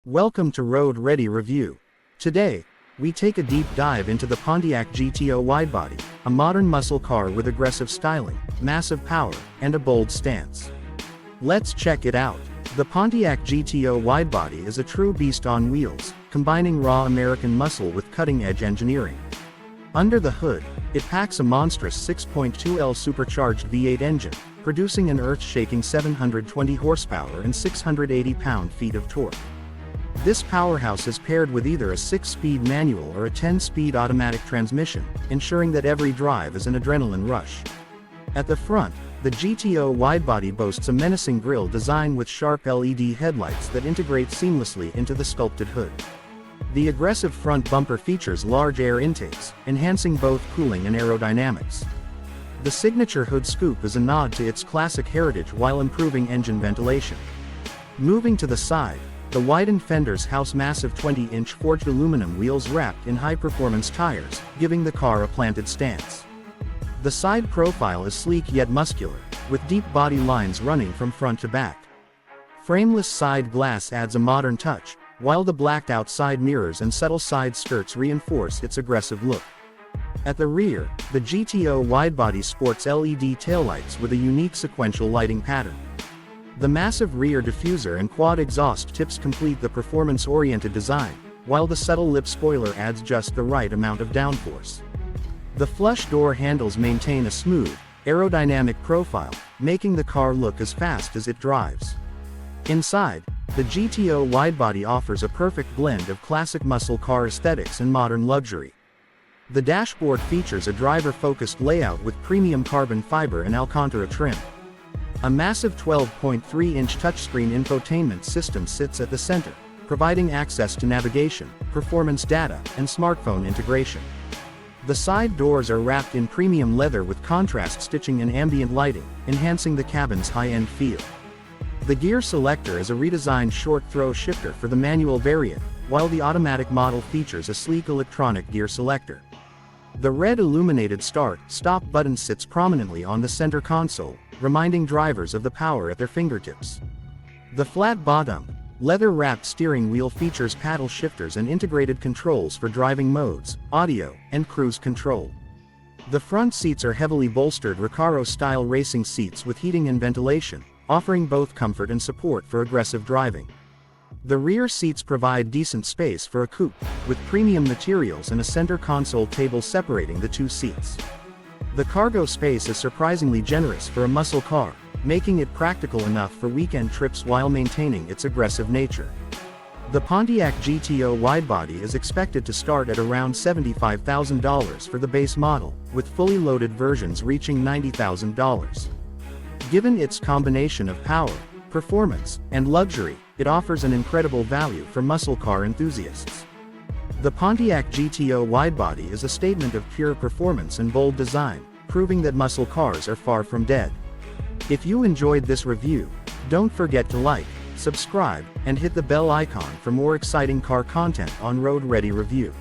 Welcome to Road Ready Review. Today, we take a deep dive into the Pontiac GTO Widebody, a modern muscle car with aggressive styling, massive power, and a bold stance. Let's check it out. The Pontiac GTO Widebody is a true beast on wheels, combining raw American muscle with cutting-edge engineering. Under the hood, it packs a monstrous 6.2L supercharged V8 engine, producing an earth-shaking 720 horsepower and 680 pound-feet of torque. This powerhouse is paired with either a 6-speed manual or a 10-speed automatic transmission, ensuring that every drive is an adrenaline rush. At the front, the GTO Widebody boasts a menacing grille design with sharp LED headlights that integrate seamlessly into the sculpted hood. The aggressive front bumper features large air intakes, enhancing both cooling and aerodynamics. The signature hood scoop is a nod to its classic heritage while improving engine ventilation. Moving to the side, the widened fenders house massive 20-inch forged aluminum wheels wrapped in high-performance tires, giving the car a planted stance. The side profile is sleek yet muscular, with deep body lines running from front to back. Frameless side glass adds a modern touch, while the blacked-out side mirrors and subtle side skirts reinforce its aggressive look. At the rear, the GTO Widebody sports LED taillights with a unique sequential lighting pattern. The massive rear diffuser and quad exhaust tips complete the performance-oriented design, while the subtle lip spoiler adds just the right amount of downforce. The flush door handles maintain a smooth, aerodynamic profile, making the car look as fast as it drives. Inside, the GTO Widebody offers a perfect blend of classic muscle car aesthetics and modern luxury. The dashboard features a driver-focused layout with premium carbon fiber and Alcantara trim. A massive 12.3-inch touchscreen infotainment system sits at the center, providing access to navigation, performance data, and smartphone integration. The side doors are wrapped in premium leather with contrast stitching and ambient lighting, enhancing the cabin's high-end feel. The gear selector is a redesigned short-throw shifter for the manual variant, while the automatic model features a sleek electronic gear selector. The red illuminated start-stop button sits prominently on the center console, reminding drivers of the power at their fingertips. The flat-bottom, leather-wrapped steering wheel features paddle shifters and integrated controls for driving modes, audio, and cruise control. The front seats are heavily bolstered Recaro-style racing seats with heating and ventilation, offering both comfort and support for aggressive driving. The rear seats provide decent space for a coupe, with premium materials and a center console table separating the two seats. The cargo space is surprisingly generous for a muscle car, making it practical enough for weekend trips while maintaining its aggressive nature. The Pontiac GTO Widebody is expected to start at around $75,000 for the base model, with fully loaded versions reaching $90,000. Given its combination of power, performance, and luxury, it offers an incredible value for muscle car enthusiasts. The Pontiac GTO Widebody is a statement of pure performance and bold design, proving that muscle cars are far from dead. If you enjoyed this review, don't forget to like, subscribe, and hit the bell icon for more exciting car content on Road Ready Review.